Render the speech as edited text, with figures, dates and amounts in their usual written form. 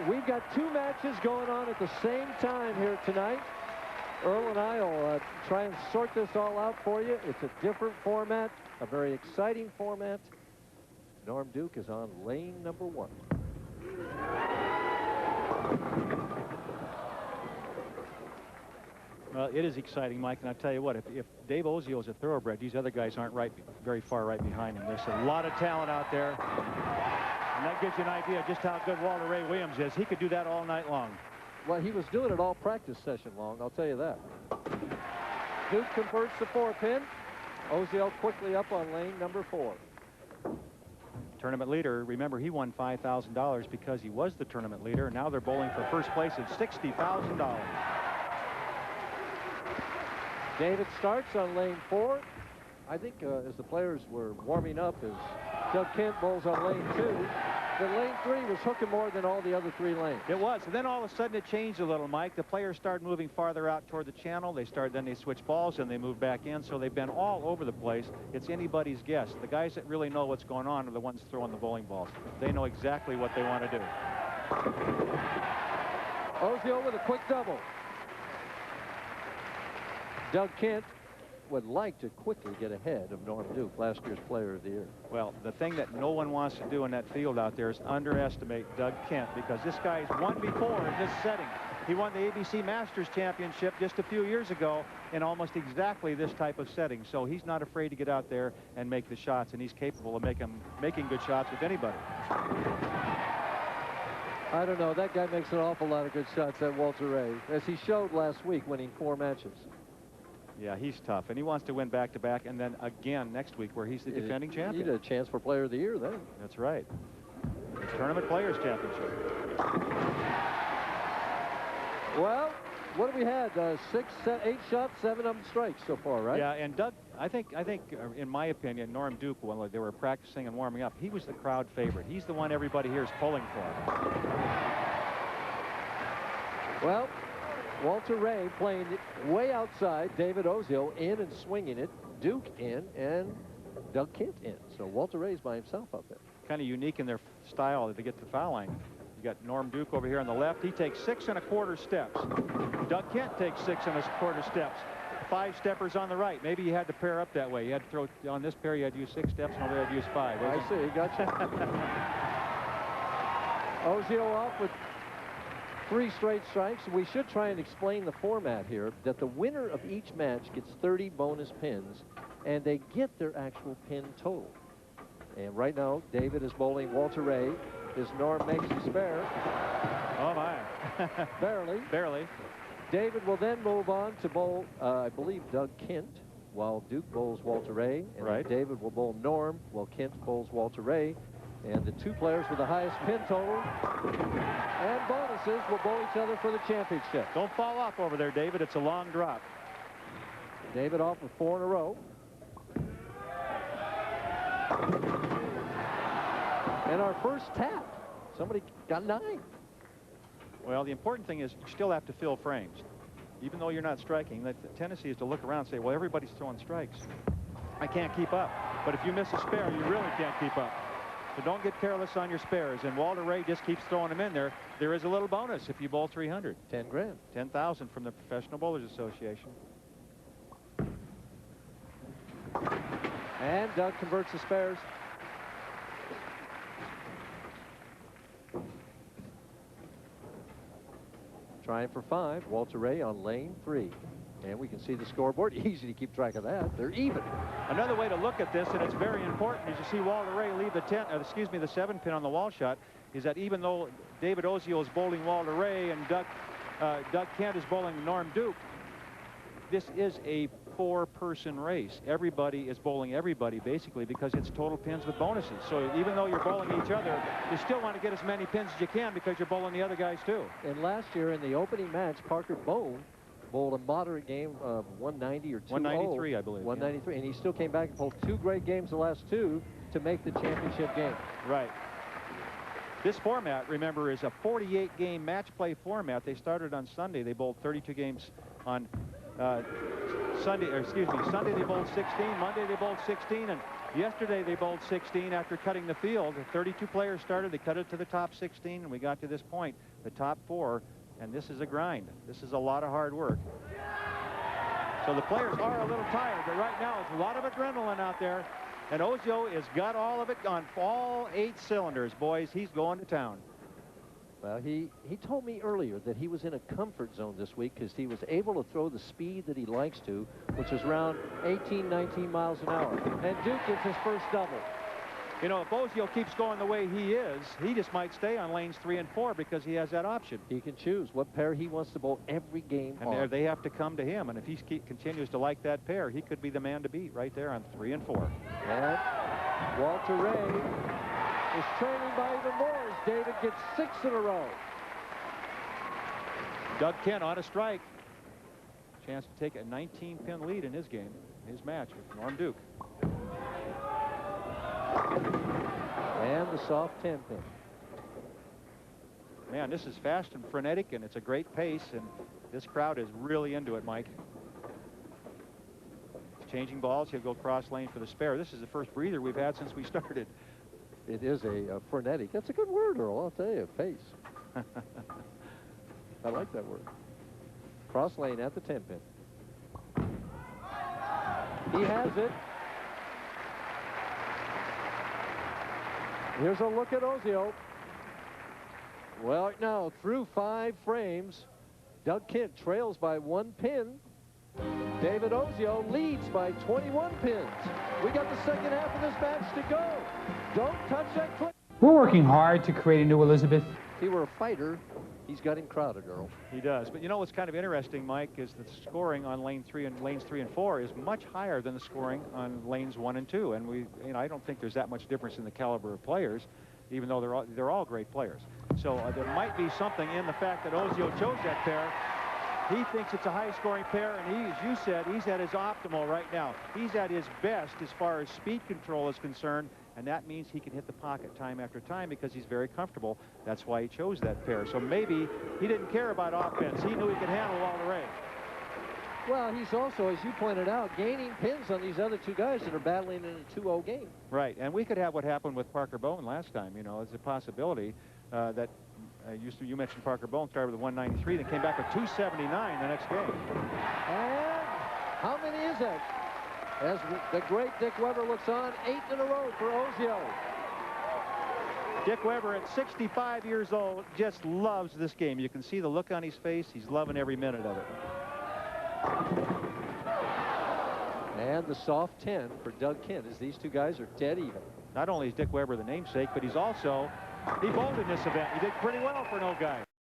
We've got two matches going on at the same time here tonight. Earl and I will try and sort this all out for you. It's a different format, a very exciting format. Norm Duke is on lane number 1. Well, it is exciting, Mike, and I tell you what, if Dave Ozio is a thoroughbred, these other guys aren't very far right behind him. There's a lot of talent out there, and that gives you an idea of just how good Walter Ray Williams is. He could do that all night long. Well, he was doing it all practice session long, I'll tell you that. Duke converts the 4-pin. Ozio quickly up on lane number 4. Tournament leader, remember, he won $5,000 because he was the tournament leader, and now they're bowling for first place at $60,000. David starts on lane 4. I think as the players were warming up, as Doug Kent bowls on lane 2, the lane 3 was hooking more than all the other 3 lanes. It was, and then all of a sudden it changed a little, Mike. The players started moving farther out toward the channel. Then they switch balls and they move back in, so they've been all over the place. It's anybody's guess. The guys that really know what's going on are the ones throwing the bowling balls. They know exactly what they want to do. Ozio with a quick double. Doug Kent would like to quickly get ahead of Norm Duke, last year's Player of the Year. Well, the thing that no one wants to do in that field out there is underestimate Doug Kent, because this guy's won before in this setting. He won the ABC Masters Championship just a few years ago in almost exactly this type of setting. So he's not afraid to get out there and make the shots, and he's capable of making good shots with anybody. I don't know. That guy makes an awful lot of good shots, that Walter Ray, as he showed last week, winning 4 matches. Yeah, he's tough, and he wants to win back-to-back, and then again next week where he's the defending champion. He had a chance for Player of the Year then. That's right. The Tournament Players Championship. Well, what have we had? 8 shots, 7 of them strikes so far, right? Yeah, and Doug, I think, in my opinion, Norm Duke, when they were practicing and warming up, he was the crowd favorite. He's the one everybody here is pulling for. Well, Walter Ray playing way outside, David Ozio in and swinging it, Duke in, and Doug Kent in. So Walter Ray's by himself up there. Kind of unique in their style that they get to the foul line. You got Norm Duke over here on the left. He takes 6 1/4 steps. Doug Kent takes 6 1/4 steps. 5 steppers on the right. Maybe you had to pair up that way. You had to throw on this pair. You had to use 6 steps, and over there you had to use 5. I see. Gotcha. Ozio off with 3 straight strikes. We should try and explain the format here, that the winner of each match gets 30 bonus pins, and they get their actual pin total. And right now, David is bowling Walter Ray. As Norm makes a spare. Oh, my. Barely. Barely. David will then move on to bowl, I believe, Doug Kent, while Duke bowls Walter Ray. And right. David will bowl Norm, while Kent bowls Walter Ray. And the 2 players with the highest pin total and bonuses will bowl each other for the championship. Don't fall off over there, David. It's a long drop. David off with 4 in a row. And our first tap. Somebody got 9. Well, the important thing is you still have to fill frames. Even though you're not striking, the tendency is to look around and say, well, everybody's throwing strikes. I can't keep up. But if you miss a spare, you really can't keep up. So don't get careless on your spares. And Walter Ray just keeps throwing them in there. There is a little bonus if you bowl 300. 10 grand. 10,000 from the Professional Bowlers Association. And Doug converts the spares. Trying for 5. Walter Ray on lane 3. And we can see the scoreboard. Easy to keep track of that. They're even. Another way to look at this, and it's very important, is you see Walter Ray leave the 7-pin on the wall shot, is that even though David Ozio is bowling Walter Ray and Doug Kent is bowling Norm Duke, this is a 4-person race. Everybody is bowling everybody, basically, because it's total pins with bonuses. So even though you're bowling each other, you still want to get as many pins as you can because you're bowling the other guys, too. And last year in the opening match, Parker Bone bowled a moderate game of 190 or 2-0. 193, I believe. 193, yeah. And he still came back and bowled 2 great games the last 2 to make the championship game. Right. This format, remember, is a 48-game match play format. They started on Sunday. They bowled 32 games on Sunday they bowled 16, Monday they bowled 16, and Yesterday they bowled 16 after cutting the field. 32 players started. They cut it to the top 16, and we got to this point, the top 4, and this is a grind. This is a lot of hard work. So the players are a little tired, but right now it's a lot of adrenaline out there, and Ozio has got all of it on all 8 cylinders, boys. He's going to town. Well, he told me earlier that he was in a comfort zone this week because he was able to throw the speed that he likes to, which is around 18, 19 miles an hour. And Duke gets his first double. You know, if Ozio keeps going the way he is, he just might stay on lanes 3 and 4 because he has that option. He can choose what pair he wants to bowl every game and there they have to come to him. And if he continues to like that pair, he could be the man to beat right there on 3 and 4. And Walter Ray is trailing by even more as David gets 6 in a row. Doug Kent on a strike. Chance to take a 19-pin lead in his game, his match with Norm Duke. And the soft 10-pin. Man, this is fast and frenetic, and it's a great pace, and this crowd is really into it, Mike. Changing balls, he'll go cross lane for the spare. This is the first breather we've had since we started. It is a frenetic. That's a good word, Earl. I'll tell you, pace. I like that word. Cross lane at the 10-pin. He has it. Here's a look at Ozio. Well, now through 5 frames, Doug Kent trails by 1 pin. David Ozio leads by 21 pins. We got the second half of this match to go. Don't touch that clip. We're working hard to create a new Elizabeth. If he were a fighter, he's got him crowded, Earl. He does. But you know what's kind of interesting, Mike, is that the scoring on lanes 3 and 4 is much higher than the scoring on lanes 1 and 2. And I don't think there's that much difference in the caliber of players, even though they're all great players. So there might be something in the fact that Ozio chose that pair. He thinks it's a high-scoring pair, and he, as you said, he's at his optimal right now. He's at his best as far as speed control is concerned, and that means he can hit the pocket time after time because he's very comfortable. That's why he chose that pair. So maybe he didn't care about offense. He knew he could handle Walter Ray. Well, he's also, as you pointed out, gaining pins on these other 2 guys that are battling in a 2-0 game. Right, and we could have what happened with Parker Bowen last time. You know, it's a possibility that you mentioned Parker Bowen started with 193, then came back with 279 the next game. And how many is that? As the great Dick Weber looks on, 8 in a row for Ozio. Dick Weber at 65 years old just loves this game. You can see the look on his face. He's loving every minute of it. And the soft 10 for Doug Kent as these 2 guys are dead even. Not only is Dick Weber the namesake, but he bowled in this event. He did pretty well for an old guy.